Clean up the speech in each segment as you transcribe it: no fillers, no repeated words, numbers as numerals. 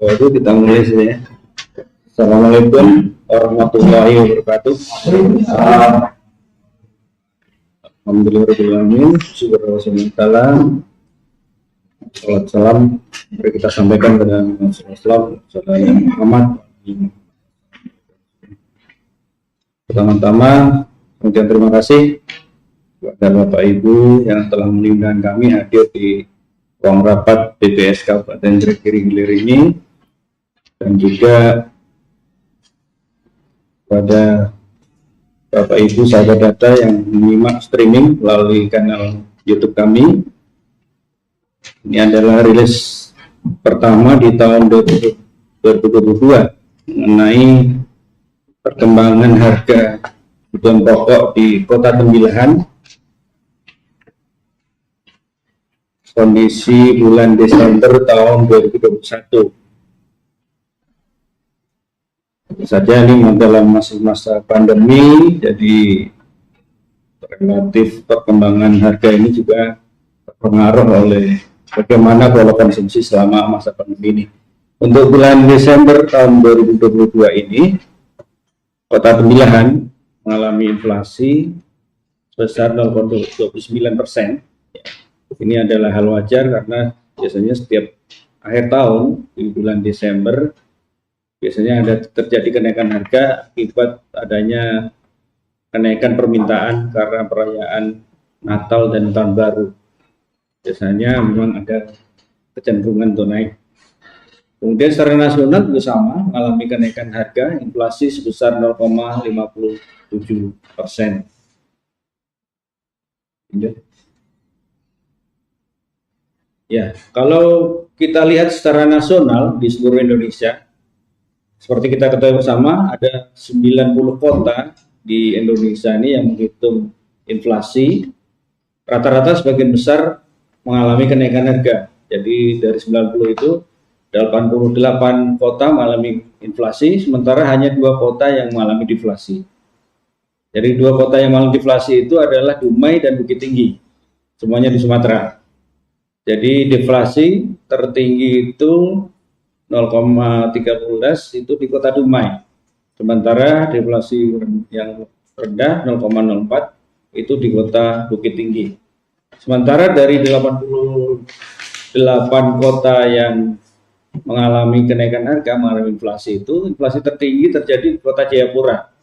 Itu kita mulai sih ya. Assalamualaikum warahmatullahi wabarakatuh. Alhamdulillahirrahmanirrahim. Bismillahirrahmanirrahim. Salam mari kita sampaikan kepada Rasulullah Muhammad. Pertama-tama, kemudian terima kasih kepada Bapak Ibu yang telah mengundang kami hadir di ruang rapat BPS Kabupaten Jati Hilir ini, dan juga pada Bapak Ibu sahabat data yang menyimak streaming melalui kanal YouTube kami. Ini adalah rilis pertama di tahun 2022 mengenai perkembangan harga kebutuhan pokok di Kota Tembilahan. Kondisi bulan Desember tahun 2021. Tentu saja ini dalam masa pandemi, jadi relatif perkembangan harga ini juga terpengaruh oleh bagaimana pola konsumsi selama masa pandemi ini. Untuk bulan Desember tahun 2022 ini, Kota Tembilahan mengalami inflasi sebesar 0,29%. Ini adalah hal wajar karena biasanya setiap akhir tahun di bulan Desember biasanya ada terjadi kenaikan harga akibat adanya kenaikan permintaan karena perayaan Natal dan Tahun Baru. Biasanya memang ada kecenderungan untuk naik. Kemudian secara nasional juga sama, mengalami kenaikan harga inflasi sebesar 0,57%. Ya, kalau kita lihat secara nasional di seluruh Indonesia, seperti kita ketahui bersama, ada 90 kota di Indonesia ini yang menghitung inflasi. Rata-rata sebagian besar mengalami kenaikan harga. Jadi dari 90 itu 88 kota mengalami inflasi, sementara hanya 2 kota yang mengalami deflasi. Jadi 2 kota yang mengalami deflasi itu adalah Dumai dan Bukit Tinggi, semuanya di Sumatera. Jadi deflasi tertinggi itu 0,13 itu di Kota Dumai, sementara deflasi yang rendah 0,04 itu di Kota Bukit Tinggi. Sementara dari 88 kota yang mengalami kenaikan harga, mengalami inflasi itu, inflasi tertinggi terjadi di Kota Jayapura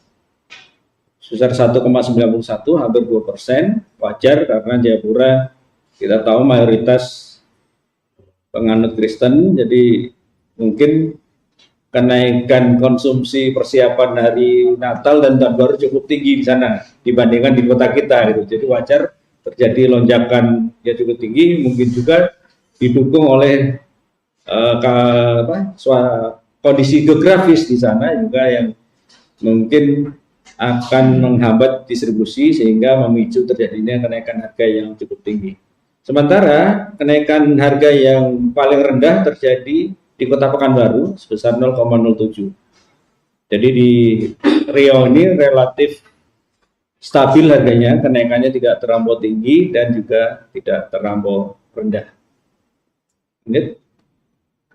sebesar 1,91, hampir 2%. Wajar karena Jayapura kita tahu mayoritas penganut Kristen, jadi mungkin kenaikan konsumsi persiapan hari Natal dan Tahun Baru cukup tinggi di sana dibandingkan di kota kita gitu. Jadi wajar terjadi lonjakan yang cukup tinggi, mungkin juga didukung oleh kondisi geografis di sana juga yang mungkin akan menghambat distribusi sehingga memicu terjadinya kenaikan harga yang cukup tinggi. Sementara kenaikan harga yang paling rendah terjadi di Kota Pekanbaru sebesar 0,07. Jadi di Riau ini relatif stabil harganya, kenaikannya tidak terlampau tinggi dan juga tidak terlampau rendah.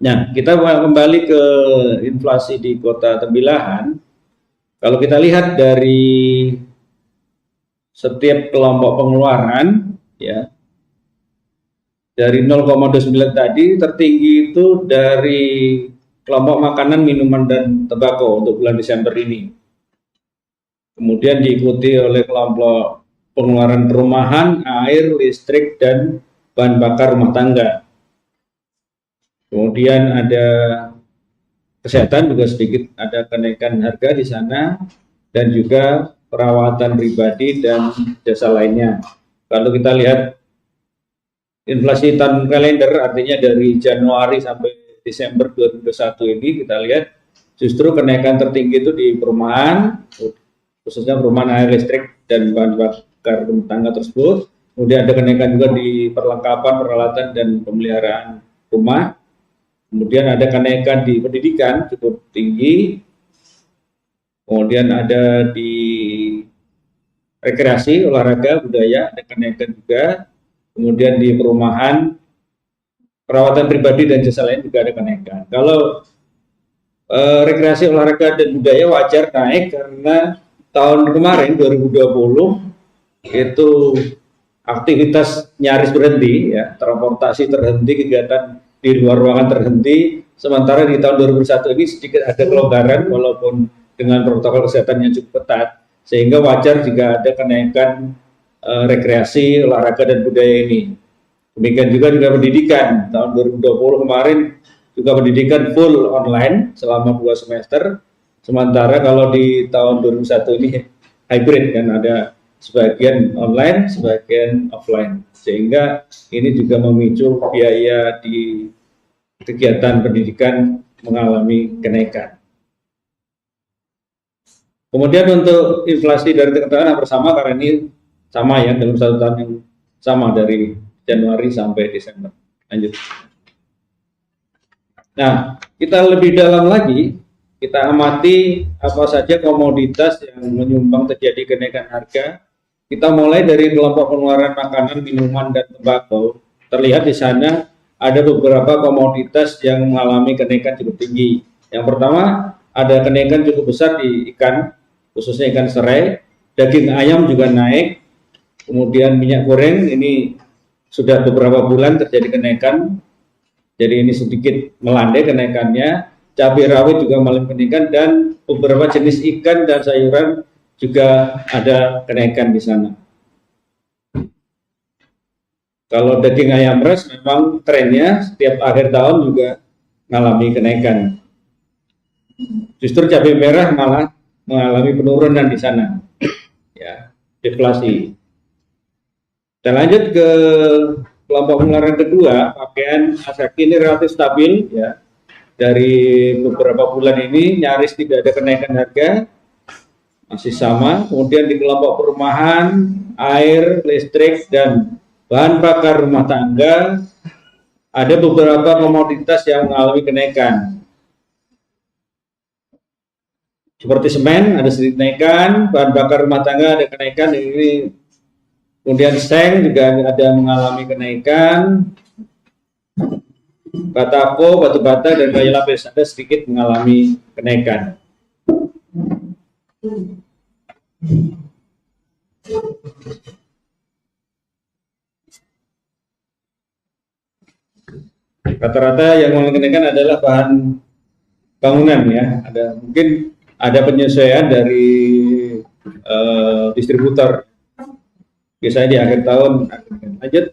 Nah, kita kembali ke inflasi di Kota Tembilahan. Kalau kita lihat dari setiap kelompok pengeluaran, ya, dari 0,29 tadi tertinggi itu dari kelompok makanan, minuman, dan tembakau untuk bulan Desember ini. Kemudian diikuti oleh kelompok pengeluaran perumahan, air, listrik, dan bahan bakar rumah tangga. Kemudian ada kesehatan juga sedikit ada kenaikan harga di sana, dan juga perawatan pribadi dan jasa lainnya. Kalau kita lihat inflasi tahun kalender, artinya dari Januari sampai Desember 2021 ini, kita lihat justru kenaikan tertinggi itu di perumahan, khususnya perumahan, air, listrik, dan bahan bakar rumah tangga tersebut. Kemudian ada kenaikan juga di perlengkapan, peralatan, dan pemeliharaan rumah. Kemudian ada kenaikan di pendidikan cukup tinggi. Kemudian ada di rekreasi, olahraga, budaya, ada kenaikan juga. Kemudian di perumahan, perawatan pribadi dan jasa lain juga ada kenaikan. Kalau rekreasi olahraga dan budaya wajar naik karena tahun kemarin 2020 itu aktivitas nyaris berhenti, ya, transportasi terhenti, kegiatan di luar ruangan terhenti. Sementara di tahun 2021 ini sedikit ada kelonggaran walaupun dengan protokol kesehatan yang cukup ketat, sehingga wajar jika ada kenaikan rekreasi olahraga dan budaya ini. Demikian juga pendidikan tahun 2020 kemarin juga pendidikan full online selama 2 semester. Sementara kalau di tahun 2021 ini hybrid, kan, ada sebagian online, sebagian offline, sehingga ini juga memicu biaya di kegiatan pendidikan mengalami kenaikan. Kemudian untuk inflasi dari keterangan bersama, karena ini sama ya dalam 1 tahun yang sama dari Januari sampai Desember. Lanjut. Nah, kita lebih dalam lagi, kita amati apa saja komoditas yang menyumbang terjadi kenaikan harga. Kita mulai dari kelompok pengeluaran makanan, minuman, dan tembakau. Terlihat di sana ada beberapa komoditas yang mengalami kenaikan cukup tinggi. Yang pertama, ada kenaikan cukup besar di ikan, khususnya ikan serai. Daging ayam juga naik. Kemudian minyak goreng ini sudah beberapa bulan terjadi kenaikan. Jadi ini sedikit melandai kenaikannya. Cabai rawit juga mengalami kenaikan, dan beberapa jenis ikan dan sayuran juga ada kenaikan di sana. Kalau daging ayam ras memang trennya setiap akhir tahun juga mengalami kenaikan. Justru cabai merah malah mengalami penurunan di sana, ya, deflasi. Kita lanjut ke kelompok pengeluaran kedua, pakaian aset ini relatif stabil, ya. Dari beberapa bulan ini nyaris tidak ada kenaikan harga, masih sama. Kemudian di kelompok perumahan, air, listrik, dan bahan bakar rumah tangga ada beberapa komoditas yang mengalami kenaikan. Seperti semen ada sedikit kenaikan, bahan bakar rumah tangga ada kenaikan ini. Kemudian seng juga ada mengalami kenaikan. Batako, batu bata, dan kayu lapis ada sedikit mengalami kenaikan. Rata-rata yang mengalami kenaikan adalah bahan bangunan, ya. Mungkin ada penyesuaian dari distributor. Biasanya di akhir tahun. Lanjut.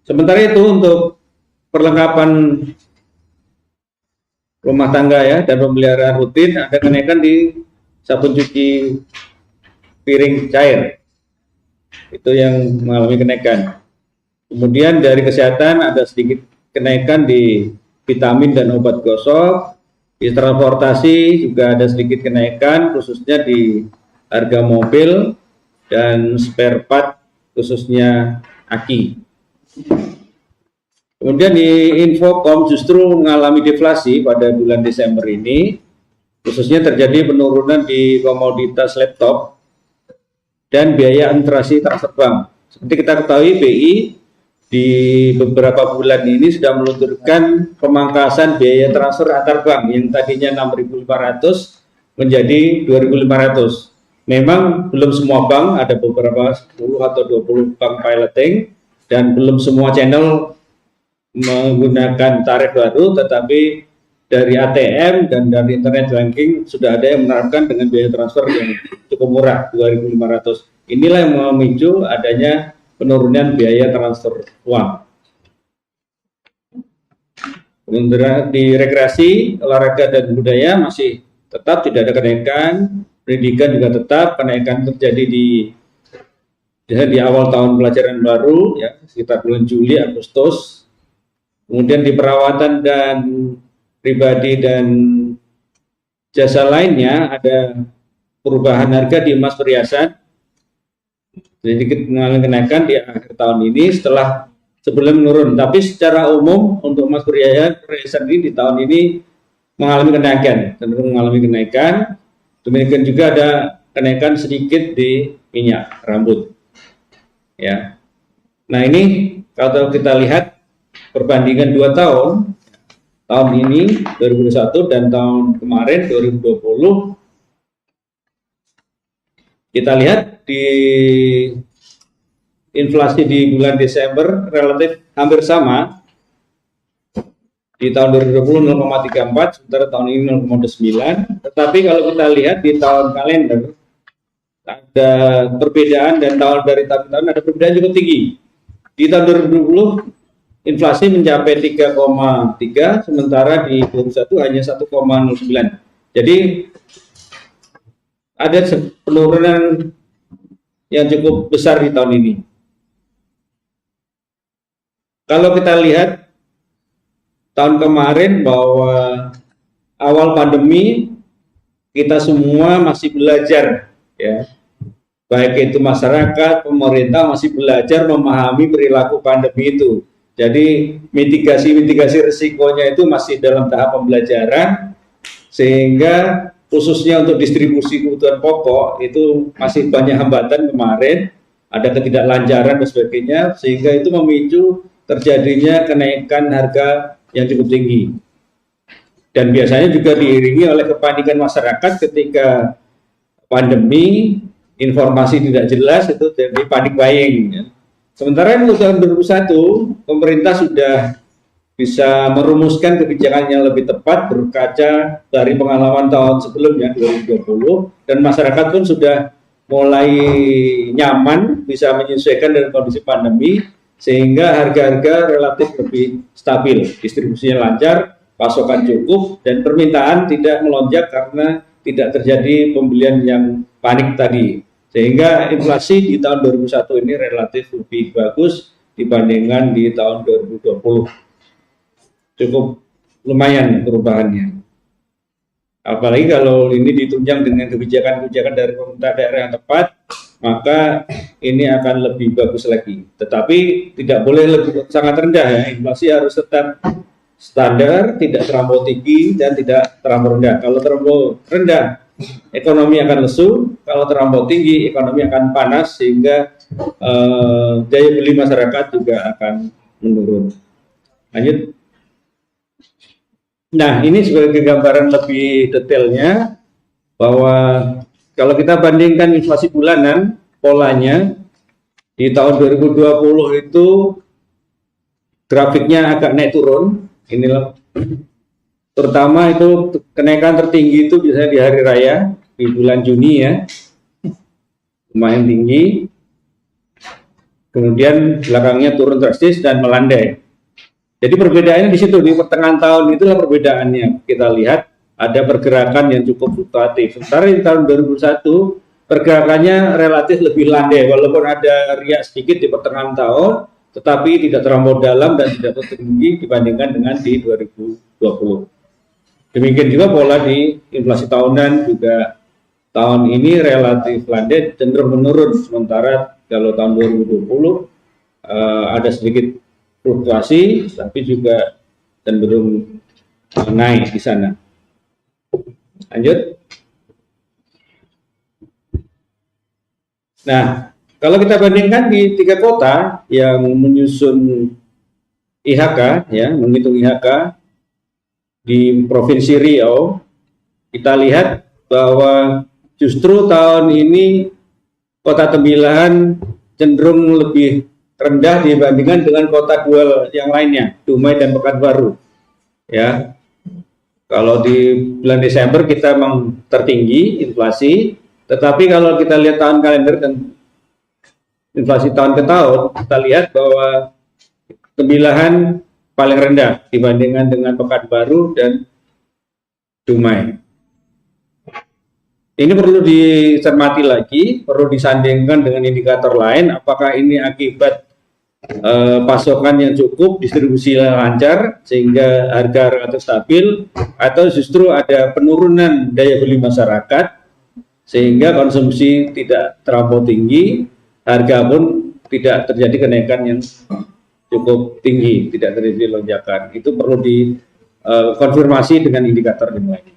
Sementara itu untuk perlengkapan rumah tangga, ya, dan pemeliharaan rutin ada kenaikan di sabun cuci piring cair. Itu yang mengalami kenaikan. Kemudian dari kesehatan ada sedikit kenaikan di vitamin dan obat gosok. Di transportasi juga ada sedikit kenaikan, khususnya di harga mobil dan spare part, khususnya aki. Kemudian di Infocom justru mengalami deflasi pada bulan Desember ini, khususnya terjadi penurunan di komoditas laptop dan biaya administrasi transfer bank. Seperti kita ketahui, BI di beberapa bulan ini sudah meluncurkan pemangkasan biaya transfer antar bank yang tadinya 6.500 menjadi 2.500. Memang belum semua bank, ada beberapa 10 atau 20 bank piloting, dan belum semua channel menggunakan tarif baru, tetapi dari ATM dan dari internet banking sudah ada yang menerapkan dengan biaya transfer yang cukup murah, 2.500. Inilah yang memicu adanya penurunan biaya transfer uang. Kemudian di rekreasi, olahraga, dan budaya masih tetap tidak ada kenaikan. Pendidikan juga tetap, kenaikan terjadi di awal tahun pelajaran baru, ya, sekitar bulan Juli, Agustus. Kemudian di perawatan dan pribadi dan jasa lainnya ada perubahan harga di emas perhiasan, sedikit mengalami kenaikan di akhir tahun ini setelah sebelum menurun. Tapi secara umum untuk emas perhiasan ini di tahun ini mengalami kenaikan, cenderung mengalami kenaikan. Demikian juga ada kenaikan sedikit di minyak rambut, ya. Nah, ini kalau kita lihat perbandingan 2 tahun, tahun ini 2021 dan tahun kemarin 2020, kita lihat di inflasi di bulan Desember relatif hampir sama. Di tahun 2020 0,34, sementara tahun ini 0,9. Tetapi kalau kita lihat di tahun kalender ada perbedaan, dan tahun dari tahun ke tahun ada perbedaan cukup tinggi. Di tahun 2020 inflasi mencapai 3,3, sementara di 2021 hanya 1,09. Jadi ada penurunan yang cukup besar di tahun ini. Kalau kita lihat tahun kemarin bahwa awal pandemi kita semua masih belajar, ya, baik itu masyarakat, pemerintah masih belajar memahami perilaku pandemi itu. Jadi mitigasi risikonya itu masih dalam tahap pembelajaran, sehingga khususnya untuk distribusi kebutuhan pokok itu masih banyak hambatan kemarin, ada ketidaklancaran dan sebagainya, sehingga itu memicu terjadinya kenaikan harga yang cukup tinggi. Dan biasanya juga diiringi oleh kepanikan masyarakat ketika pandemi, informasi tidak jelas, itu jadi panic buying, ya. Sementara untuk tahun 2021 pemerintah sudah bisa merumuskan kebijakan yang lebih tepat berkaca dari pengalaman tahun sebelumnya 2020, dan masyarakat pun sudah mulai nyaman bisa menyesuaikan dengan kondisi pandemi, sehingga harga-harga relatif lebih stabil, distribusinya lancar, pasokan cukup, dan permintaan tidak melonjak karena tidak terjadi pembelian yang panik tadi. Sehingga inflasi di tahun 2021 ini relatif lebih bagus dibandingkan di tahun 2020. Cukup lumayan perubahannya. Apalagi kalau ini ditunjang dengan kebijakan-kebijakan dari pemerintah daerah yang tepat, maka ini akan lebih bagus lagi. Tetapi tidak boleh lebih sangat rendah, ya. Inflasi harus tetap standar, tidak terlampau tinggi dan tidak terlampau rendah. Kalau terlampau rendah, ekonomi akan lesu. Kalau terlampau tinggi, ekonomi akan panas, sehingga daya beli masyarakat juga akan menurun. Lanjut. Nah, ini sebagai gambaran lebih detailnya bahwa kalau kita bandingkan inflasi bulanan, polanya di tahun 2020 itu grafiknya agak naik turun. Inilah terutama itu kenaikan tertinggi itu biasanya di hari raya di bulan Juni, ya, lumayan tinggi. Kemudian belakangnya turun drastis dan melandai. Jadi perbedaannya di situ, di pertengahan tahun itulah perbedaannya. Kita lihat ada pergerakan yang cukup fluktuatif. Sementara di tahun 2021 pergerakannya relatif lebih landai, walaupun ada riak sedikit di pertengahan tahun, tetapi tidak terlampau dalam dan tidak terlalu tinggi dibandingkan dengan di 2020. Demikian juga pola di inflasi tahunan, juga tahun ini relatif landai, cenderung menurun. Sementara kalau tahun 2020 ada sedikit fluktuasi, tapi juga cenderung naik di sana. Lanjut. Nah, kalau kita bandingkan di 3 kota yang menyusun IHK, ya, menghitung IHK di Provinsi Riau, kita lihat bahwa justru tahun ini Kota Tembilahan cenderung lebih rendah dibandingkan dengan kota dual yang lainnya, Dumai dan Pekanbaru. Ya, kalau di bulan Desember kita memang tertinggi inflasi, tetapi kalau kita lihat tahun kalender dan inflasi tahun ke tahun, kita lihat bahwa Tembilahan paling rendah dibandingkan dengan Pekanbaru dan Dumai. Ini perlu dicermati lagi, perlu disandingkan dengan indikator lain, apakah ini akibat pasokan yang cukup, distribusi lancar sehingga harga relatif stabil, atau justru ada penurunan daya beli masyarakat sehingga konsumsi tidak terlampau tinggi, harga pun tidak terjadi kenaikan yang cukup tinggi, tidak terjadi lonjakan. Itu perlu dikonfirmasi dengan indikator yang lain.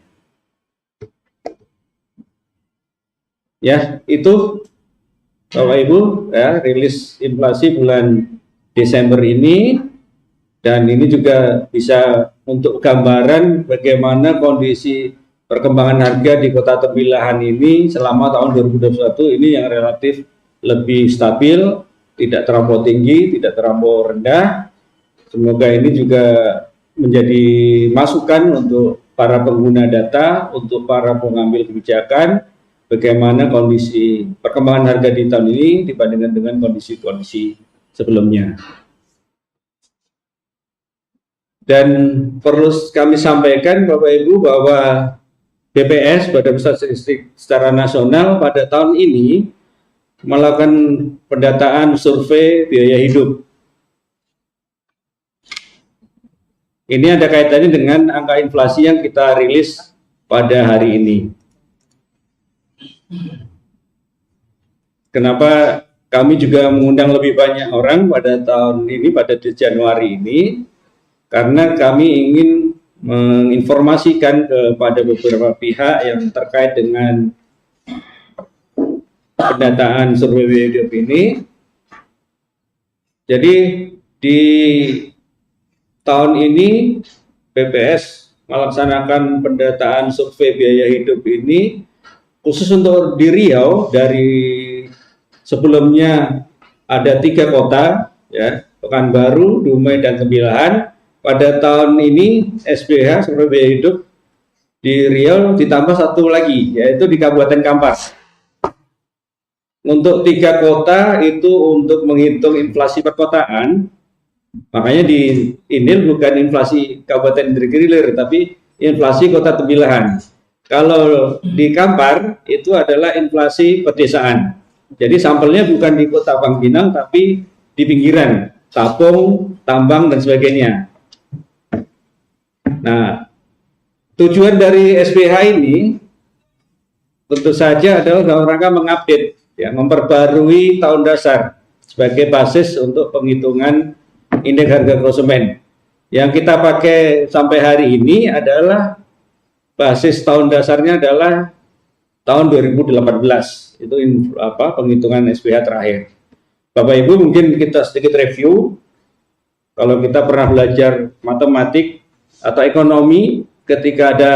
Ya, itu Bapak Ibu, ya, rilis inflasi bulan Desember ini, dan ini juga bisa untuk gambaran bagaimana kondisi perkembangan harga di Kota Tembilahan ini selama tahun 2021 ini yang relatif lebih stabil, tidak terlampau tinggi, tidak terlampau rendah. Semoga ini juga menjadi masukan untuk para pengguna data, untuk para pengambil kebijakan, bagaimana kondisi perkembangan harga di tahun ini dibandingkan dengan kondisi-kondisi sebelumnya. Dan perlu kami sampaikan Bapak Ibu bahwa BPS, Badan Pusat Statistik secara nasional pada tahun ini melakukan pendataan survei biaya hidup. Ini ada kaitannya dengan angka inflasi yang kita rilis pada hari ini. Kenapa kami juga mengundang lebih banyak orang pada tahun ini, pada Januari ini? Karena kami ingin menginformasikan kepada beberapa pihak yang terkait dengan pendataan survei biaya hidup ini. Jadi di tahun ini BPS melaksanakan pendataan survei biaya hidup ini khusus untuk di Riau. Dari sebelumnya ada 3 kota, ya, Pekanbaru, Dumai, dan Tembilahan. Pada tahun ini SBH survei biaya hidup di Riau ditambah 1 lagi, yaitu di Kabupaten Kampar. Untuk 3 kota itu untuk menghitung inflasi perkotaan. Makanya di ini bukan inflasi Kabupaten Indragiri, tapi inflasi Kota Tembilahan. Kalau di Kampar itu adalah inflasi pedesaan. Jadi sampelnya bukan di Kota Pangpinang tapi di pinggiran, Tapung, Tambang, dan sebagainya. Nah, tujuan dari SPH ini tentu saja adalah dalam rangka mengupdate, ya, memperbarui tahun dasar sebagai basis untuk penghitungan indeks harga konsumen. Yang kita pakai sampai hari ini adalah basis tahun dasarnya adalah tahun 2018. Itu penghitungan SPH terakhir. Bapak Ibu, mungkin kita sedikit review. Kalau kita pernah belajar matematik atau ekonomi, ketika ada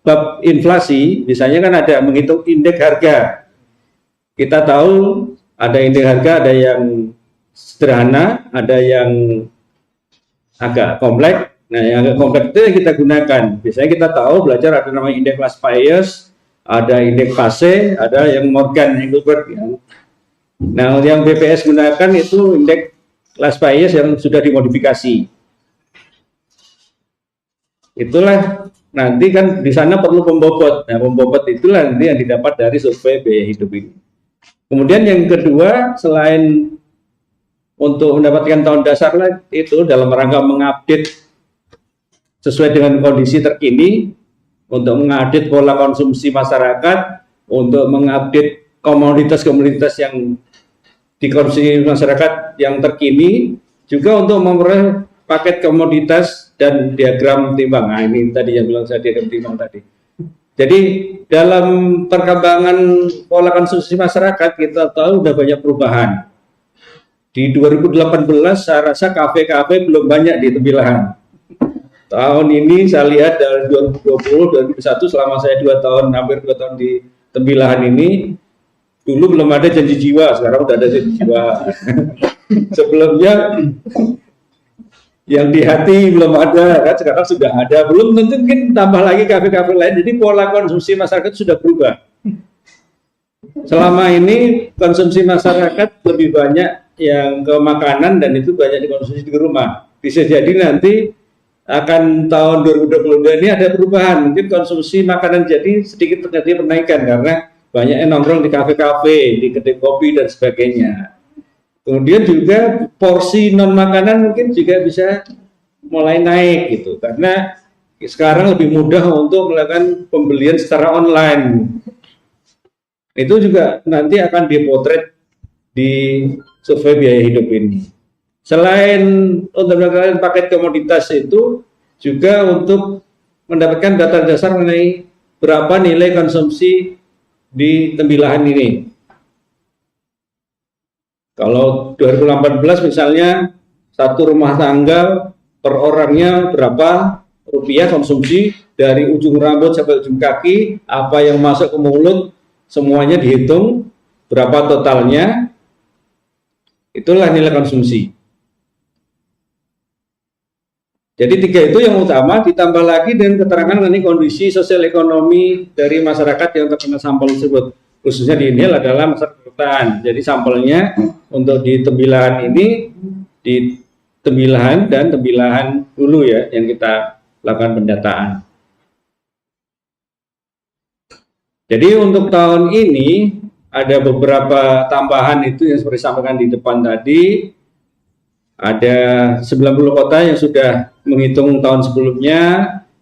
bab inflasi, misalnya kan ada menghitung indeks harga. Kita tahu ada indeks harga, ada yang sederhana, ada yang agak kompleks. Nah, yang agak kompleks itu yang kita gunakan. Biasanya kita tahu belajar ada namanya indeks Laspeyres, ada indeks Fase, ada yang Morgan, Engelbert. Ya. Nah, yang BPS gunakan itu indeks Laspeyres yang sudah dimodifikasi. Itulah nanti kan di sana perlu pembobot. Nah, pembobot itulah nanti yang didapat dari survei biaya hidup ini. Kemudian yang kedua, selain untuk mendapatkan tahun dasar itu dalam rangka mengupdate sesuai dengan kondisi terkini, untuk mengupdate pola konsumsi masyarakat, untuk mengupdate komoditas-komoditas yang dikonsumsi masyarakat yang terkini, juga untuk memperoleh paket komoditas dan diagram timbang. Nah, ini tadi yang bilang saya diagram timbang tadi. Jadi dalam perkembangan pola konsumsi masyarakat kita tahu sudah banyak perubahan. Di 2018 saya rasa kafe-kafe belum banyak di Tembilahan. Tahun ini saya lihat dari 2020, 2021 selama saya 2 tahun, hampir 2 tahun di Tembilahan ini, dulu belum ada janji jiwa, sekarang udah ada janji jiwa. Sebelumnya yang di hati belum ada, kan sekarang sudah ada. Belum tentu mungkin tambah lagi kafe-kafe lain. Jadi pola konsumsi masyarakat sudah berubah. Selama ini konsumsi masyarakat lebih banyak yang ke makanan dan itu banyak dikonsumsi di rumah. Bisa jadi nanti akan tahun 2022 ini ada perubahan. Mungkin konsumsi makanan jadi sedikit terjadi penaikan karena banyak yang nongkrong di kafe-kafe, di kedai kopi dan sebagainya. Kemudian juga porsi non makanan mungkin juga bisa mulai naik gitu, karena sekarang lebih mudah untuk melakukan pembelian secara online. Itu juga nanti akan dipotret di survei biaya hidup ini. Selain untuk mendapatkan paket komoditas itu juga untuk mendapatkan data dasar mengenai berapa nilai konsumsi di Tembilahan ini. Kalau 2018 misalnya satu rumah tangga per orangnya berapa, rupiah konsumsi dari ujung rambut sampai ujung kaki, apa yang masuk ke mulut semuanya dihitung, berapa totalnya, itulah nilai konsumsi. Jadi 3 itu yang utama, ditambah lagi dengan keterangan mengenai kondisi sosial ekonomi dari masyarakat yang terkena sampel tersebut. Khususnya di Inhil adalah masyarakat perkotaan. Jadi sampelnya untuk di Tembilahan ini, di Tembilahan dan Tembilahan dulu ya, yang kita lakukan pendataan. Jadi untuk tahun ini ada beberapa tambahan itu yang seperti disampaikan di depan tadi. Ada 90 kota yang sudah menghitung tahun sebelumnya,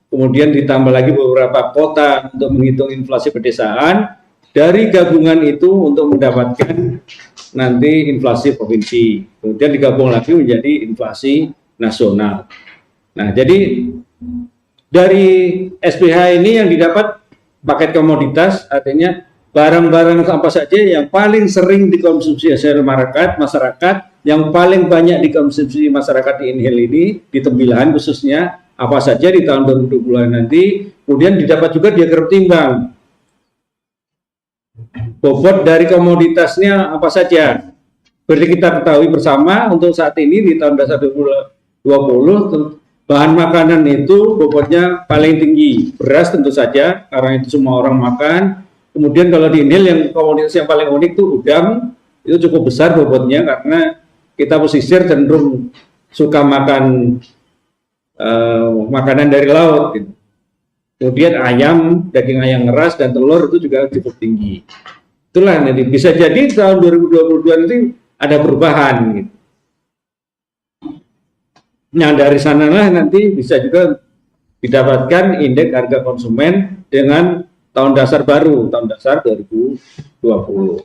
kemudian ditambah lagi beberapa kota untuk menghitung inflasi pedesaan. Dari gabungan itu untuk mendapatkan nanti inflasi provinsi, kemudian digabung lagi menjadi inflasi nasional. Nah, jadi dari SPH ini yang didapat paket komoditas, artinya barang-barang apa saja yang paling sering dikonsumsi masyarakat, yang paling banyak dikonsumsi masyarakat di Inhil ini, di Tembilahan khususnya, apa saja di tahun 2020 nanti, kemudian didapat juga diagram timbang. Bobot dari komoditasnya apa saja. Berarti kita ketahui bersama untuk saat ini di tahun 2020, bahan makanan itu bobotnya paling tinggi. Beras tentu saja, karena itu semua orang makan. Kemudian kalau di Inhil yang komoditas yang paling unik itu udang, itu cukup besar bobotnya karena kita pesisir cenderung suka makan makanan dari laut. Gitu. Kemudian ayam, daging ayam ngeras dan telur itu juga cukup tinggi. Itulah nanti bisa jadi tahun 2022 nanti ada perubahan. Gitu. Nah dari sanalah nanti bisa juga didapatkan indeks harga konsumen dengan tahun dasar baru, tahun dasar 2020.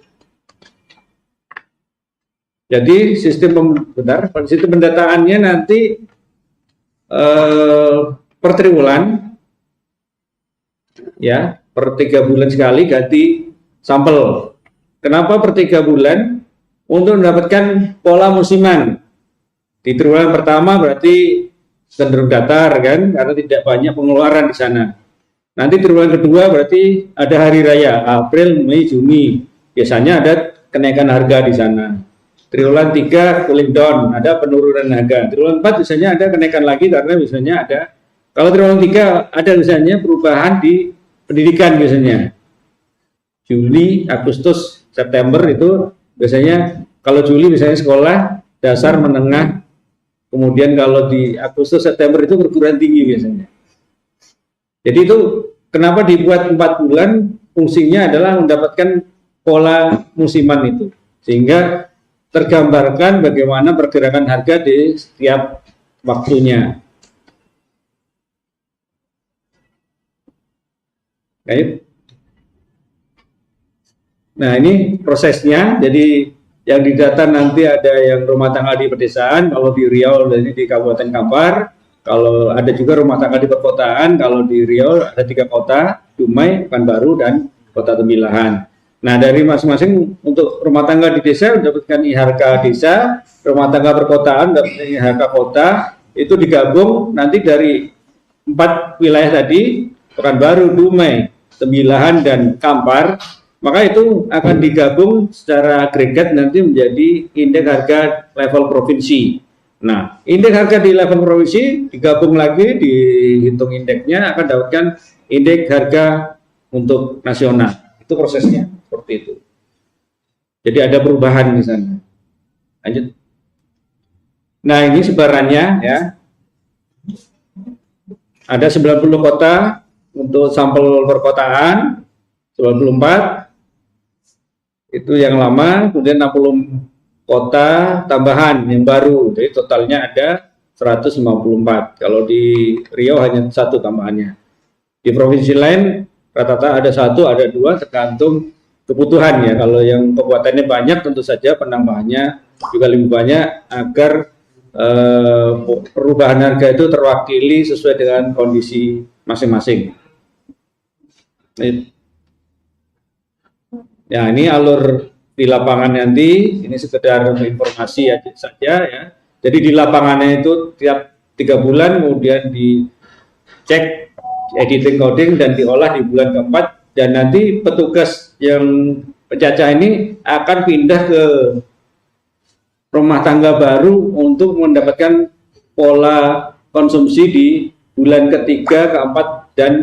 Jadi sistem pendataannya nanti per triwulan, ya, per 3 bulan sekali ganti sampel. Kenapa per 3 bulan? Untuk mendapatkan pola musiman. Di triwulan pertama berarti cenderung datar kan, karena tidak banyak pengeluaran di sana. Nanti triwulan kedua berarti ada hari raya, April, Mei, Juni. Biasanya ada kenaikan harga di sana. Triwulan 3 cooling down, ada penurunan harga. Triwulan 4 biasanya ada kenaikan lagi karena biasanya ada, kalau triwulan 3 ada misalnya perubahan di pendidikan biasanya. Juli, Agustus, September itu biasanya, kalau Juli misalnya sekolah dasar menengah, kemudian kalau di Agustus, September itu perguruan tinggi biasanya. Jadi itu kenapa dibuat 4 bulan, fungsinya adalah mendapatkan pola musiman itu. Sehingga tergambarkan bagaimana pergerakan harga di setiap waktunya. Baik. Nah ini prosesnya, jadi yang didata nanti ada yang rumah tangga di pedesaan, kalau di Riau ini di Kabupaten Kampar, kalau ada juga rumah tangga di perkotaan, kalau di Riau ada 3 kota, Dumai, Pekanbaru, dan Kota Tembilahan. Nah dari masing-masing untuk rumah tangga di desa mendapatkan IHK desa, rumah tangga perkotaan mendapatkan IHK kota, itu digabung nanti dari 4 wilayah tadi, Pekanbaru, Dumai, Tembilahan, dan Kampar, maka itu akan digabung secara agregat nanti menjadi indeks harga level provinsi. Nah, indeks harga di level provinsi digabung lagi, dihitung indeksnya, akan dapatkan indeks harga untuk nasional. Itu prosesnya, seperti itu. Jadi ada perubahan di sana. Lanjut. Nah, ini sebarannya ya. Ada 90 kota untuk sampel perkotaan, 94 itu yang lama, kemudian 60 kota tambahan yang baru, jadi totalnya ada 154. Kalau di Riau hanya 1 tambahannya. Di provinsi lain rata-rata ada 1, ada 2, tergantung kebutuhan ya. Kalau yang kekuatannya banyak tentu saja penambahannya juga lebih banyak agar perubahan harga itu terwakili sesuai dengan kondisi masing-masing. Ya, ini alur di lapangan nanti, ini sekedar informasi saja ya. Jadi di lapangannya itu tiap 3 bulan, kemudian di cek, editing coding dan diolah di bulan keempat, dan nanti petugas yang pencacah ini akan pindah ke rumah tangga baru untuk mendapatkan pola konsumsi di bulan ketiga, keempat, dan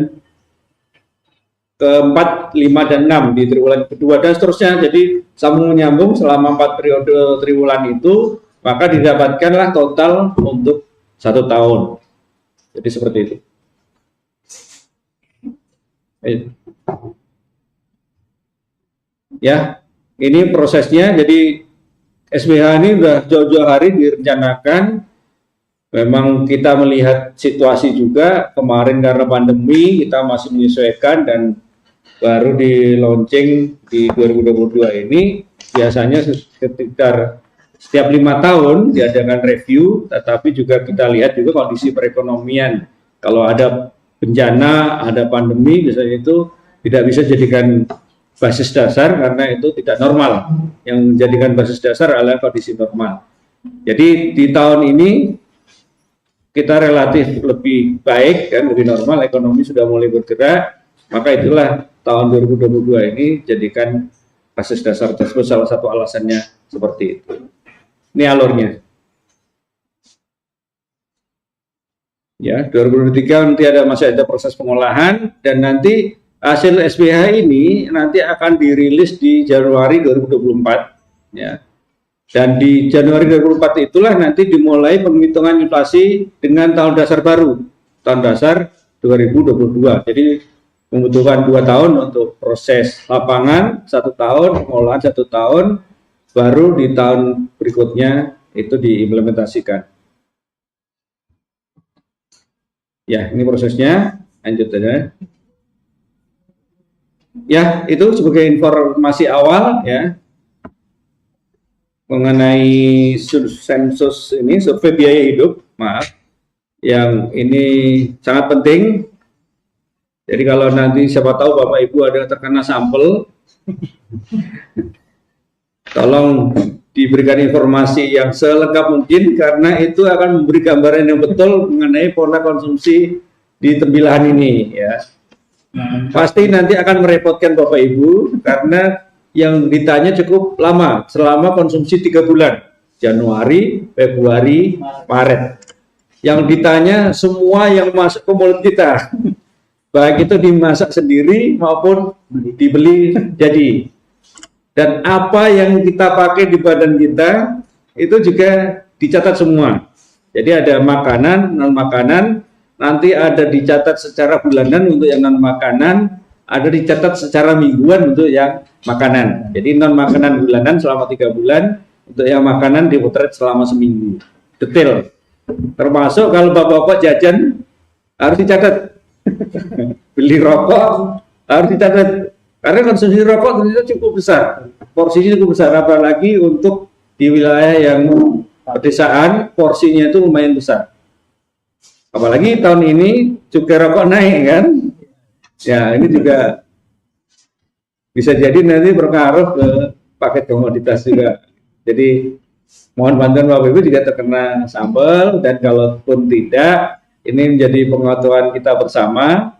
keempat, 5, dan 6 di triwulan kedua dan seterusnya. Jadi sambung menyambung selama 4 periode triwulan itu, maka didapatkanlah total untuk 1 tahun. Jadi seperti itu. Ya, ini prosesnya. Jadi SBH ini sudah jauh-jauh hari direncanakan. Memang kita melihat situasi juga kemarin karena pandemi kita masih menyesuaikan, dan baru di launching di 2022 ini. Biasanya sekitar setiap 5 tahun diadakan review, tetapi juga kita lihat juga kondisi perekonomian. Kalau ada bencana, ada pandemi, biasanya itu tidak bisa jadikan basis dasar karena itu tidak normal. Yang menjadikan basis dasar adalah kondisi normal. Jadi di tahun ini kita relatif lebih baik, kan, lebih normal, ekonomi sudah mulai bergerak, maka itulah tahun 2022 ini jadikan basis dasar tersebut. Salah satu alasannya seperti itu. Ini alurnya. Ya, 2023 nanti masih ada proses pengolahan, dan nanti hasil SBH ini nanti akan dirilis di Januari 2024. Ya. Dan di Januari 2024 itulah nanti dimulai penghitungan inflasi dengan tahun dasar baru, tahun dasar 2022. Jadi membutuhkan 2 tahun untuk proses lapangan, 1 tahun, pengolahan 1 tahun, baru di tahun berikutnya itu diimplementasikan. Ya, ini prosesnya, lanjut aja. Ya, itu sebagai informasi awal ya mengenai sensus ini, survei biaya hidup, maaf, yang ini sangat penting. Jadi kalau nanti siapa tahu Bapak Ibu ada terkena sampel, tolong diberikan informasi yang selengkap mungkin, karena itu akan memberi gambaran yang betul mengenai pola konsumsi di tembilahan ini ya. Pasti nanti akan merepotkan Bapak Ibu karena yang ditanya cukup lama, selama konsumsi 3 bulan, Januari, Februari, Maret. Yang ditanya semua yang masuk ke mulut kita, baik itu dimasak sendiri maupun dibeli jadi. Dan apa yang kita pakai di badan kita itu juga dicatat semua. Jadi ada makanan, non makanan, nanti ada dicatat secara bulanan untuk yang non makanan, ada dicatat secara mingguan untuk yang makanan. Jadi non makanan bulanan selama 3 bulan, untuk yang makanan dipotret selama seminggu. Detail. Termasuk kalau bapak-bapak jajan harus dicatat. Beli rokok harus dicatat. Karena konsumsi rokok ternyata cukup besar. Porsinya cukup besar, apalagi untuk di wilayah yang pedesaan, porsinya itu lumayan besar. Apalagi tahun ini cukai rokok naik kan. Ya, ini juga bisa jadi nanti berpengaruh ke paket komoditas juga. Jadi mohon bantuan Bapak Ibu jika terkena sampel, dan kalaupun tidak, ini menjadi pengetahuan kita bersama.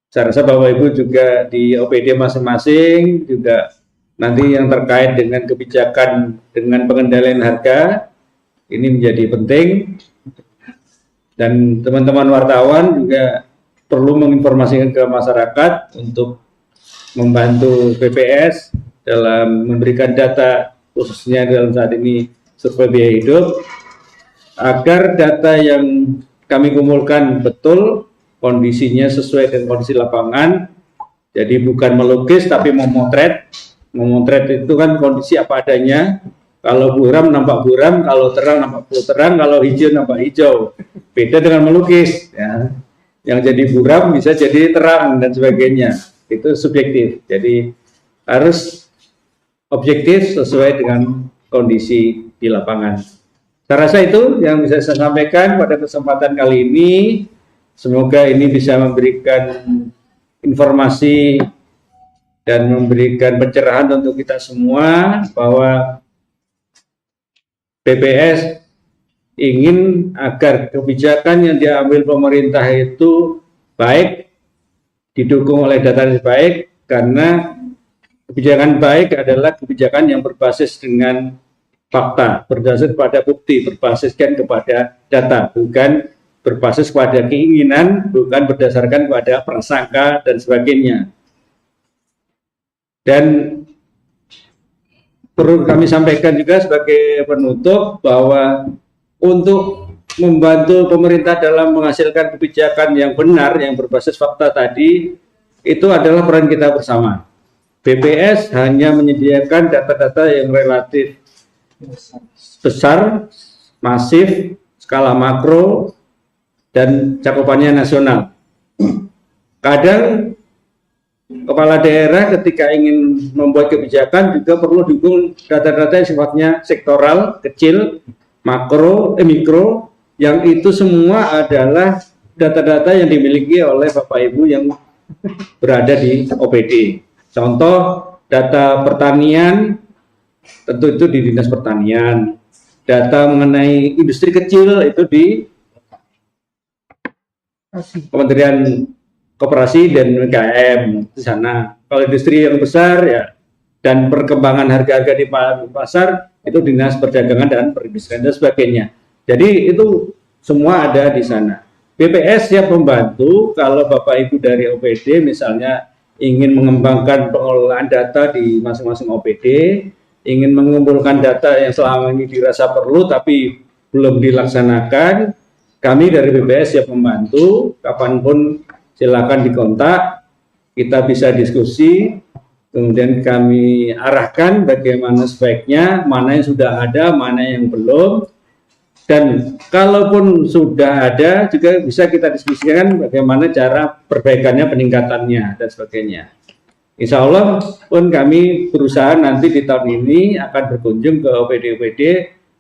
Saya rasa Bapak Ibu juga di OPD masing-masing juga nanti yang terkait dengan kebijakan dengan pengendalian harga ini menjadi penting, dan teman-teman wartawan juga perlu menginformasikan ke masyarakat untuk membantu BPS dalam memberikan data, khususnya dalam saat ini survei biaya hidup, agar data yang kami kumpulkan betul, kondisinya sesuai dengan kondisi lapangan. Jadi bukan melukis tapi memotret. Memotret itu kan kondisi apa adanya. Kalau buram nampak buram, kalau terang nampak terang, kalau hijau nampak hijau. Beda dengan melukis ya. Yang jadi buram bisa jadi terang dan sebagainya. Itu subjektif. Jadi harus objektif sesuai dengan kondisi di lapangan. Saya rasa itu yang bisa saya sampaikan pada kesempatan kali ini. Semoga ini bisa memberikan informasi dan memberikan pencerahan untuk kita semua bahwa BPS ingin agar kebijakan yang diambil pemerintah itu baik, didukung oleh data yang baik, karena kebijakan baik adalah kebijakan yang berbasis dengan fakta, berbasis pada bukti, berbasiskan kepada data, bukan berbasis pada keinginan, bukan berdasarkan pada prasangka dan sebagainya. Dan perlu kami sampaikan juga sebagai penutup bahwa untuk membantu pemerintah dalam menghasilkan kebijakan yang benar, yang berbasis fakta tadi, itu adalah peran kita bersama. BPS hanya menyediakan data-data yang relatif besar, masif, skala makro, dan cakupannya nasional. Kadang kepala daerah ketika ingin membuat kebijakan juga perlu dukung data-data yang sifatnya sektoral, kecil, mikro, yang itu semua adalah data-data yang dimiliki oleh Bapak Ibu yang berada di OPD. Contoh, data pertanian, tentu itu di Dinas Pertanian. Data mengenai industri kecil itu di Kementerian Koperasi dan UMKM di sana. Kalau industri yang besar ya, dan perkembangan harga-harga di pasar itu Dinas Perdagangan dan Perindustrian dan sebagainya. Jadi itu semua ada di sana. BPS siap membantu kalau Bapak Ibu dari OPD misalnya ingin mengembangkan pengelolaan data di masing-masing OPD, ingin mengumpulkan data yang selama ini dirasa perlu tapi belum dilaksanakan, kami dari BPS siap membantu, kapanpun silakan dikontak, kita bisa diskusi, kemudian kami arahkan bagaimana sebaiknya, mana yang sudah ada, mana yang belum, dan kalaupun sudah ada juga bisa kita diskusikan bagaimana cara perbaikannya, peningkatannya, dan sebagainya. Insya Allah pun kami berusaha nanti di tahun ini akan berkunjung ke OPD-OPD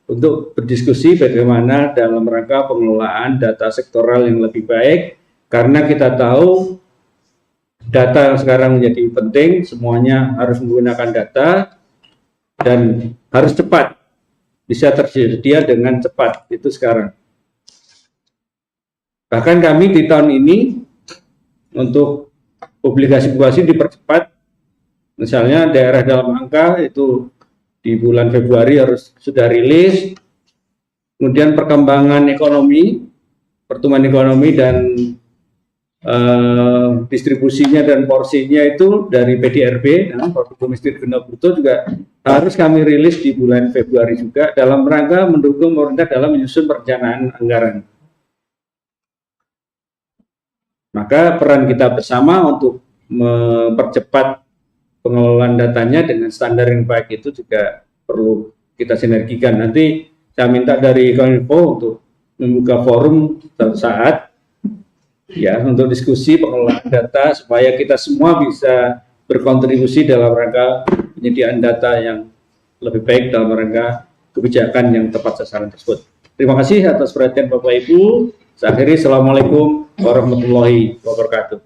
untuk berdiskusi bagaimana dalam rangka pengelolaan data sektoral yang lebih baik, karena kita tahu data yang sekarang menjadi penting, semuanya harus menggunakan data dan harus cepat, bisa tersedia dengan cepat, itu sekarang. Bahkan kami di tahun ini untuk publikasi dipercepat, misalnya daerah dalam angka itu di bulan Februari harus sudah rilis, kemudian perkembangan ekonomi, pertumbuhan ekonomi dan distribusinya dan porsinya itu dari PDRB, produk domestik bruto juga harus kami rilis di bulan Februari juga dalam rangka mendukung pemerintah dalam menyusun perencanaan anggaran. Maka peran kita bersama untuk mempercepat pengelolaan datanya dengan standar yang baik itu juga perlu kita sinergikan. Nanti saya minta dari Kominfo untuk membuka forum suatu saat ya untuk diskusi pengelolaan data supaya kita semua bisa berkontribusi dalam rangka penyediaan data yang lebih baik dalam rangka kebijakan yang tepat sasaran tersebut. Terima kasih atas perhatian Bapak Ibu. Saya akhiri, Assalamualaikum warahmatullahi wabarakatuh.